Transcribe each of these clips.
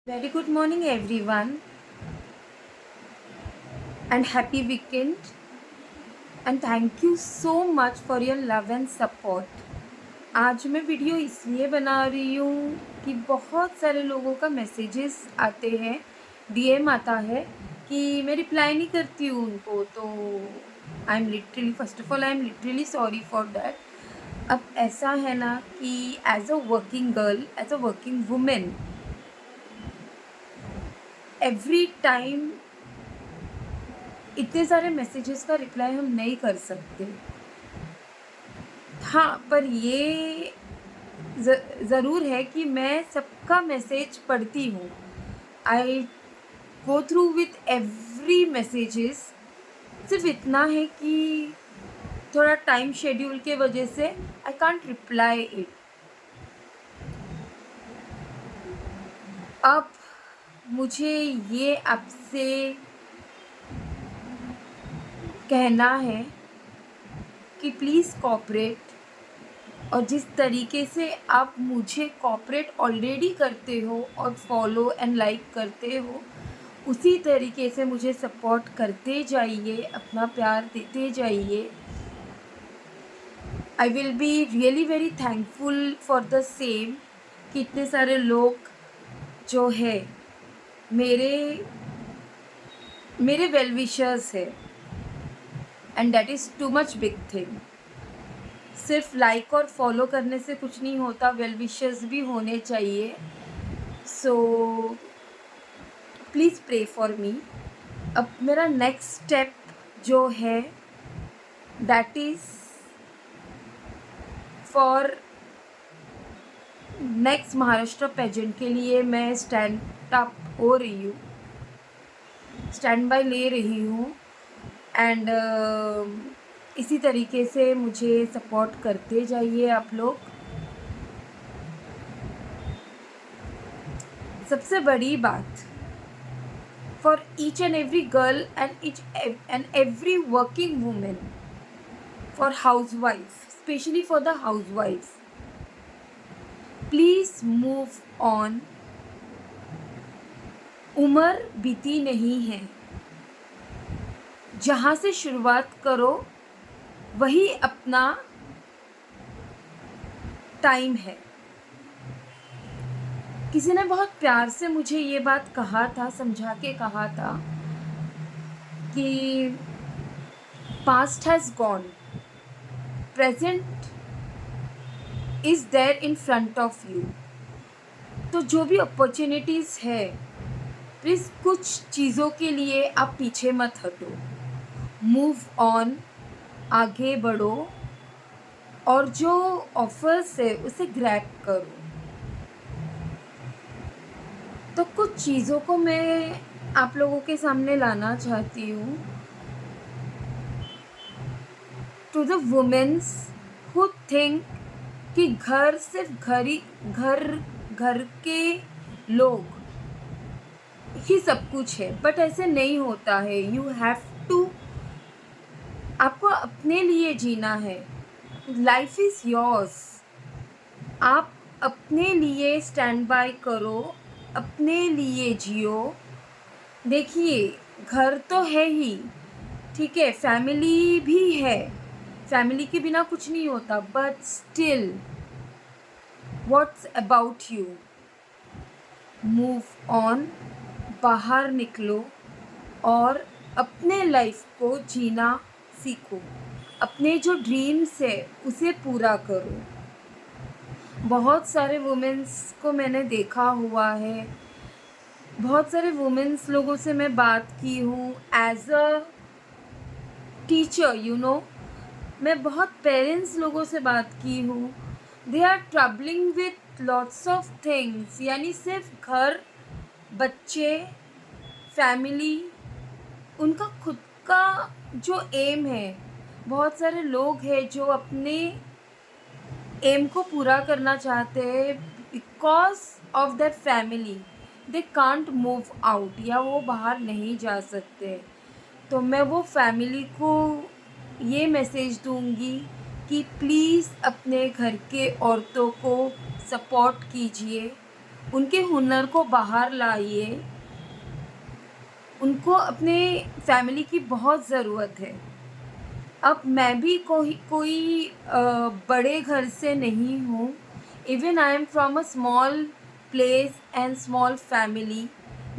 Very good morning, everyone, and happy weekend. And thank you so much for your love and support. आज मैं video इसलिए बना रही हूँ कि बहुत सारे लोगों का मैसेजेस आते हैं, डीएम आता है कि मैं रिप्लाई नहीं करती हूँ उनको, तो I am literally first of all I am literally sorry for that. अब ऐसा है ना कि as a working girl, as a working women, every time इतने सारे मैसेजेस का रिप्लाई हम नहीं कर सकते। हाँ, पर ये ज़रूर है कि मैं सबका मैसेज पढ़ती हूँ। I go through with every messages. सिर्फ इतना है कि थोड़ा टाइम शेड्यूल के वजह से आई कांट रिप्लाई इट। अब मुझे ये आपसे कहना है कि प्लीज़ कोऑपरेट, और जिस तरीके से आप मुझे कोऑपरेट ऑलरेडी करते हो और फॉलो एंड लाइक करते हो, उसी तरीके से मुझे सपोर्ट करते जाइए, अपना प्यार देते जाइए। आई will be really very thankful for the same कि इतने सारे लोग जो है मेरे मेरे वेल विशर्स है, and that is too much big thing. सिर्फ लाइक और फॉलो करने से कुछ नहीं होता, वेल विशेस भी होने चाहिए। So please pray for me. अब मेरा नेक्स्ट स्टेप जो है that is for next Maharashtra pageant के लिए मैं स्टैंड अप हो रही हूँ, स्टैंड बाय ले रही हूँ, एंड इसी तरीके से मुझे सपोर्ट करते जाइए आप लोग। सबसे बड़ी बात, for each and every girl and every working woman, for housewife, especially for the housewife, please move on। उम्र बीती नहीं है, जहाँ से शुरुआत करो वही अपना टाइम है। किसी ने बहुत प्यार से मुझे ये बात कहा था, समझा के कहा था कि past has gone, present is there in front of you. तो जो भी अपॉर्चुनिटीज़ है, प्लीज़ कुछ चीज़ों के लिए आप पीछे मत हटो, मूव ऑन, आगे बढ़ो, और जो ऑफर्स है उसे ग्रैब करो। तो कुछ चीज़ों को मैं आप लोगों के सामने लाना चाहती हूँ। To the womens who think कि घर सिर्फ घर के लोग ही सब कुछ है, बट ऐसे नहीं होता है। यू हैव टू, आपको अपने लिए जीना है। Life is yours. आप अपने लिए स्टैंड बाय करो, अपने लिए जियो। देखिए, घर तो है ही, ठीक है, फैमिली भी है, फैमिली के बिना कुछ नहीं होता, but still what's about you, move on, बाहर निकलो और अपने लाइफ को जीना सीखो। अपने जो ड्रीम्स है उसे पूरा करो। बहुत सारे वुमेन्स को मैंने देखा हुआ है, बहुत सारे वुमेन्स लोगों से मैं बात की हूँ as a teacher, you know. मैं बहुत पेरेंट्स लोगों से बात की हूँ, they are troubling with lots of things, यानी सिर्फ घर, बच्चे, फैमिली, उनका खुद का जो एम है। बहुत सारे लोग हैं जो अपने एम को पूरा करना चाहते हैं, because of that family they can't move out, या वो बाहर नहीं जा सकते। तो मैं वो फैमिली को ये मैसेज दूंगी कि प्लीज़ अपने घर के औरतों को सपोर्ट कीजिए, उनके हुनर को बाहर लाइए। उनको अपने फैमिली की बहुत ज़रूरत है। अब मैं भी कोई बड़े घर से नहीं हूँ। Even I am from a small place and small family.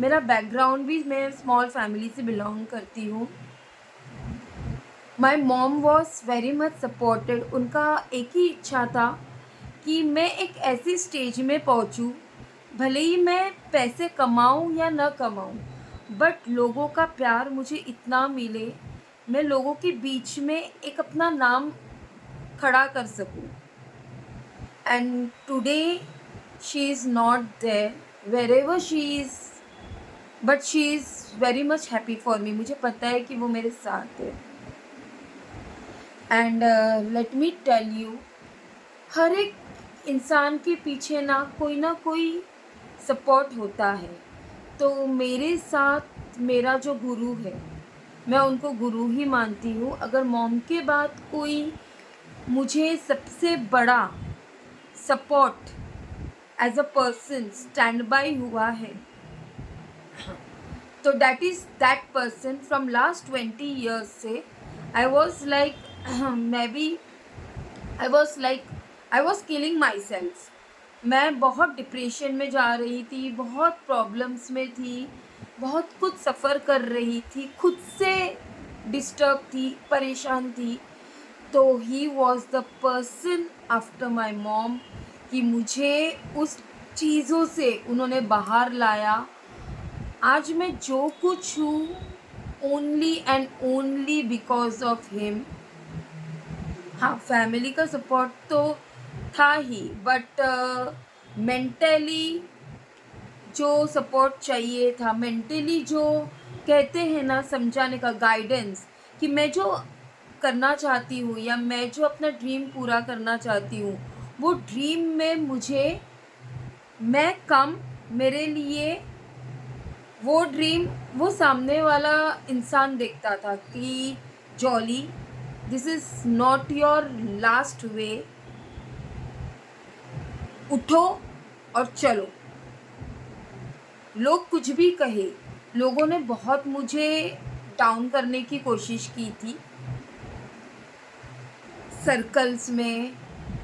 मेरा बैकग्राउंड भी, मैं स्मॉल फैमिली से बिलोंग करती हूँ। My mom was very much supported. उनका एक ही इच्छा था कि मैं एक ऐसी स्टेज में पहुँचूँ, भले ही मैं पैसे कमाऊँ या न कमाऊँ, बट लोगों का प्यार मुझे इतना मिले, मैं लोगों के बीच में एक अपना नाम खड़ा कर सकूँ। And today she is not there, wherever she is, but she is very much happy for me. मुझे पता है कि वो मेरे साथ है। And let me tell you, हर एक इंसान के पीछे ना कोई सपोर्ट होता है। तो मेरे साथ मेरा जो गुरु है, मैं उनको गुरु ही मानती हूँ। अगर मॉम के बाद कोई मुझे सबसे बड़ा support as a person stand by हुआ है, तो that is that person from last 20 years से। आई वॉज लाइक मैं भी I was killing myself. मैं बहुत डिप्रेशन में जा रही थी, बहुत प्रॉब्लम्स में थी, बहुत कुछ सफ़र कर रही थी, खुद से डिस्टर्ब थी, परेशान थी। तो he was the person after my mom कि मुझे उस चीज़ों से उन्होंने बाहर लाया। आज मैं जो कुछ हूँ, only and only because of him. हाँ, फैमिली का सपोर्ट तो था ही, बट मेंटली जो सपोर्ट चाहिए था, मेंटली जो कहते हैं ना, समझाने का गाइडेंस, कि मैं जो करना चाहती हूँ या मैं जो अपना ड्रीम पूरा करना चाहती हूँ, वो ड्रीम में मुझे, मैं कम, मेरे लिए वो ड्रीम वो सामने वाला इंसान देखता था कि jolly, this is not your last way, उठो और चलो। लोग कुछ भी कहे, लोगों ने बहुत मुझे डाउन करने की कोशिश की थी, सर्कल्स में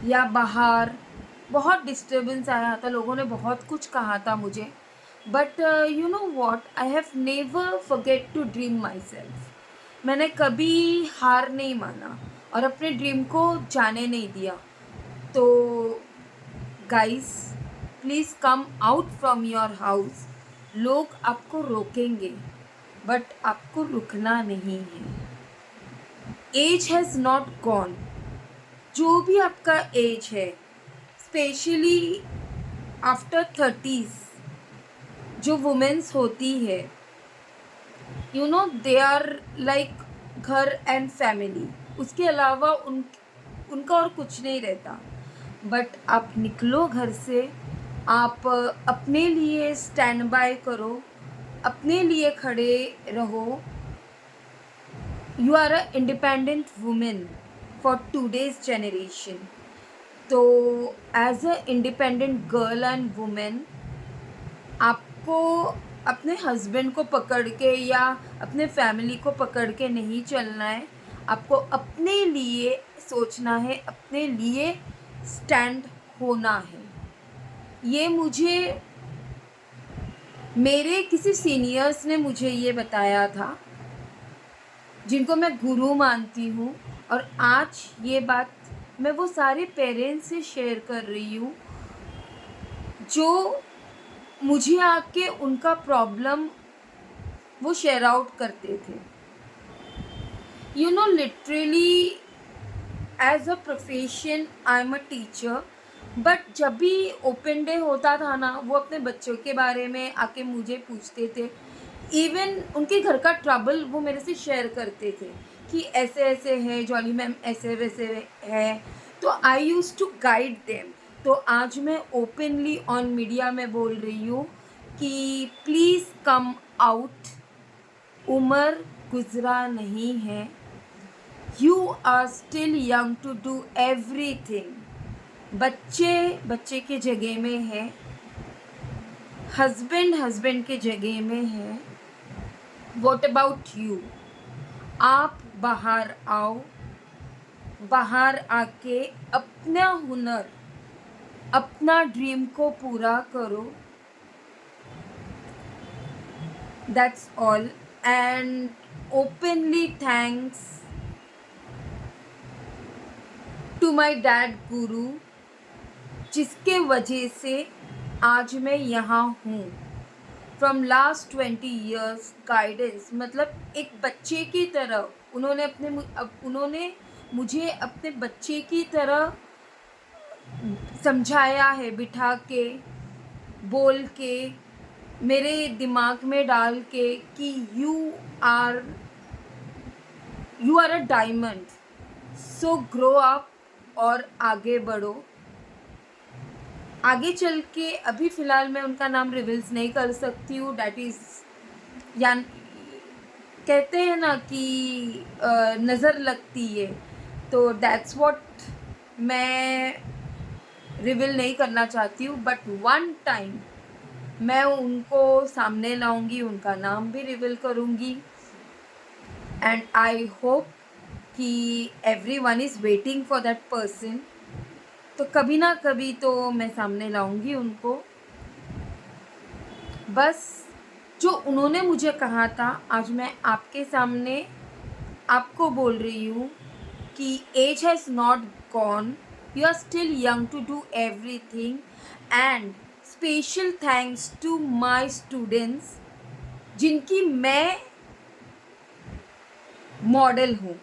या बाहर बहुत डिस्टर्बेंस आया था, लोगों ने बहुत कुछ कहा था मुझे। But you know what, I have never forget to dream myself. मैंने कभी हार नहीं माना और अपने ड्रीम को जाने नहीं दिया। तो guys, please come out from your house. लोग आपको रोकेंगे, बट आपको रुकना नहीं है। Age has not gone. जो भी आपका एज है, स्पेशली आफ्टर 30s, जो वुमेन्स होती है, you know, they are like घर एंड फैमिली, उसके अलावा उनका और कुछ नहीं रहता। बट आप निकलो घर से, आप अपने लिए स्टैंड बाय करो, अपने लिए खड़े रहो। You are a independent women for today's generation. तो as a independent girl and women, आपको अपने हस्बैंड को पकड़ के या अपने फैमिली को पकड़ के नहीं चलना है। आपको अपने लिए सोचना है, अपने लिए स्टैंड होना है। ये मुझे मेरे किसी सीनियर्स ने मुझे ये बताया था, जिनको मैं गुरु मानती हूँ। और आज ये बात मैं वो सारे पेरेंट्स से शेयर कर रही हूँ जो मुझे आके उनका प्रॉब्लम वो शेयर आउट करते थे। You know, literally as a profession I am a teacher, but जब भी ओपन डे होता था ना, वो अपने बच्चों के बारे में आके मुझे पूछते थे। इवन उनके घर का ट्रबल वो मेरे से शेयर करते थे कि ऐसे ऐसे है जॉली मैम, ऐसे वैसे है। तो आई यूज़ टू गाइड देम। तो आज मैं ओपनली ऑन मीडिया में बोल रही हूँ कि प्लीज़ कम आउट। उम्र गुजरा नहीं है, you are still young to do everything. बच्चे बच्चे के जगह में है, हस्बैंड हस्बैंड के जगह में है, वॉट अबाउट यू? आप बाहर आओ, बाहर आके अपना हुनर, अपना ड्रीम को पूरा करो. That's all. And openly thanks to my dad Guru, जिसके वजह से आज मैं यहाँ हूँ. फ्रॉम लास्ट 20 years गाइडेंस, मतलब एक बच्चे की तरह उन्होंने मुझे अपने बच्चे की तरह समझाया है, बिठा के, बोल के, मेरे दिमाग में डाल के कि are you are a diamond, so grow up और आगे बढ़ो. आगे चल के अभी फ़िलहाल मैं उनका नाम रिवील्स नहीं कर सकती हूँ. डैट इज़, या कहते हैं ना कि नज़र लगती है, तो दैट्स व्हाट मैं रिवील नहीं करना चाहती हूँ. बट वन टाइम मैं उनको सामने लाऊंगी, उनका नाम भी रिवील करूँगी. एंड आई होप कि everyone is waiting for that person. तो कभी ना कभी तो मैं सामने लाऊंगी उनको. बस जो उन्होंने मुझे कहा था, आज मैं आपके सामने आपको बोल रही हूँ कि age has not gone, you are still young to do everything. And special thanks to my students, जिनकी मैं मॉडल हूँ.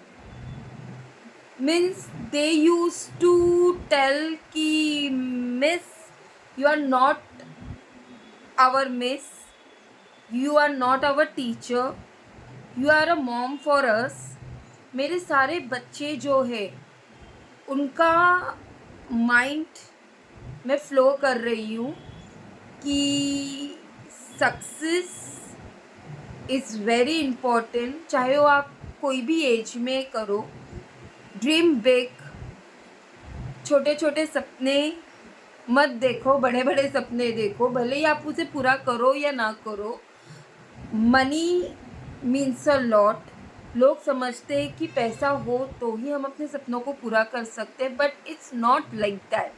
Means they use to tell कि miss, you are not our miss, you are not our teacher, you are a mom for us. मेरे सारे बच्चे जो है, उनका माइंड मैं फ्लो कर रही हूँ कि सक्सेस इज़ वेरी इम्पॉर्टेंट. चाहे वो आप कोई भी एज में करो, ड्रीम बिग. छोटे छोटे सपने मत देखो, बड़े बड़े सपने देखो. भले ही आप उसे पूरा करो या ना करो. Money means a lot. लोग समझते हैं कि पैसा हो तो ही हम अपने सपनों को पूरा कर सकते हैं, but it's not like that.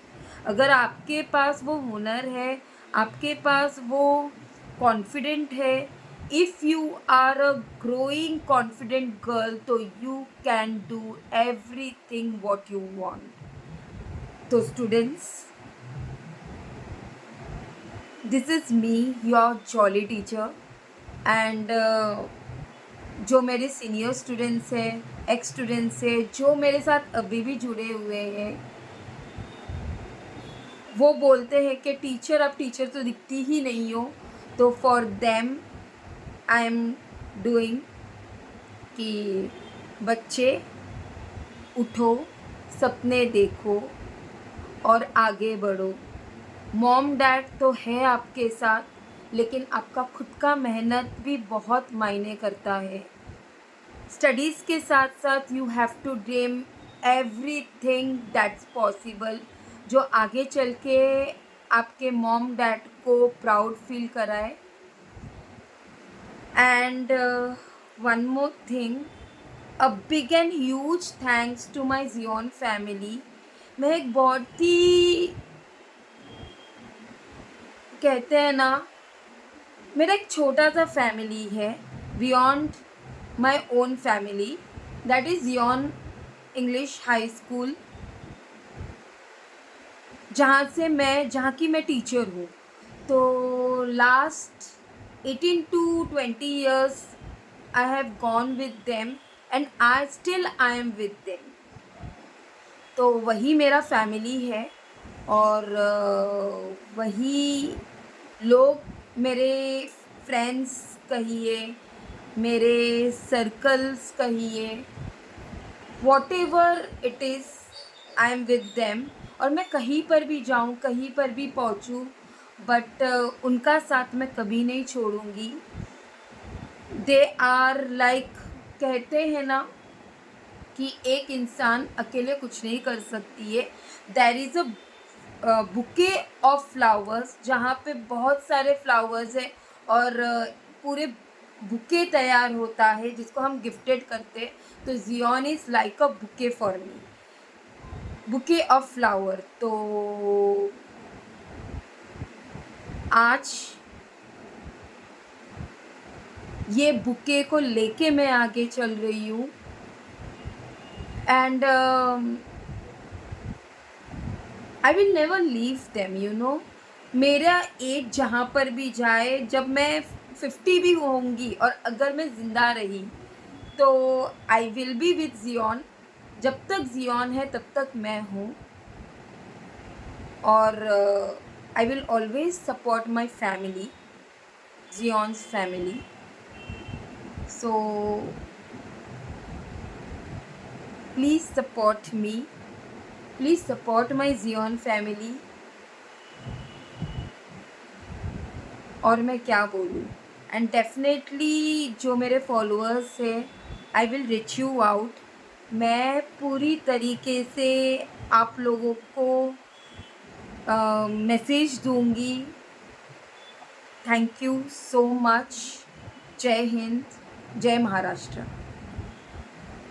अगर आपके पास वो हुनर है, आपके पास वो कॉन्फिडेंट है, if you are a growing confident girl, तो you can do everything what you want. तो students, this is me, your jolly teacher. And जो मेरे सीनियर स्टूडेंट्स हैं, एक्स स्टूडेंट्स हैं, जो मेरे साथ अभी भी जुड़े हुए हैं, वो बोलते हैं कि टीचर, आप टीचर तो दिखती ही नहीं हो. तो for them I am doing कि बच्चे उठो, सपने देखो और आगे बढ़ो. मॉम डैड तो है आपके साथ, लेकिन आपका खुद का मेहनत भी बहुत मायने करता है. स्टडीज़ के साथ साथ you have to dream everything that's possible, जो आगे चल के आपके मॉम डैड को प्राउड फील कराए. And one more thing, a big and huge thanks to my Xeon family. मैं एक बहुत ही, कहते हैं ना, मेरा एक छोटा सा फैमिली है beyond my own family. That is Zion English high school, जहाँ की मैं टीचर हूँ. तो last 18 to 20 years I have gone with them and I am with them. तो वही मेरा फैमिली है. और वही लोग मेरे फ्रेंड्स कहिए, मेरे सर्कल्स कहिए, what ever it is, I am with them. और मैं कहीं पर भी जाऊँ, कहीं पर भी पहुँचूँ, बट उनका साथ मैं कभी नहीं छोड़ूंगी. दे आर लाइक, कहते हैं ना कि एक इंसान अकेले कुछ नहीं कर सकती है. There is a bouquet of flowers, जहाँ पे बहुत सारे फ्लावर्स हैं और पूरे बुके तैयार होता है जिसको हम गिफ्टेड करते हैं। तो Zion is like a bouquet for me, bouquet of flower. तो आज ये बुके को लेके मैं आगे चल रही हूँ। And I will never leave them, you know. मेरा एज जहाँ पर भी जाए, जब मैं 50 भी होंगी और अगर मैं ज़िंदा रही तो I will be with Jiyon. जब तक जियोन है तब तक मैं हूँ। और I will always support my family, Jiyon's family. So please support me, please support my Xeon family. और मैं क्या बोलूँ। एंड डेफिनेटली जो मेरे फॉलोअर्स हैं, I will reach you out. मैं पूरी तरीके से आप लोगों को मैसेज दूंगी। Thank you so much. जय हिंद, जय महाराष्ट्र।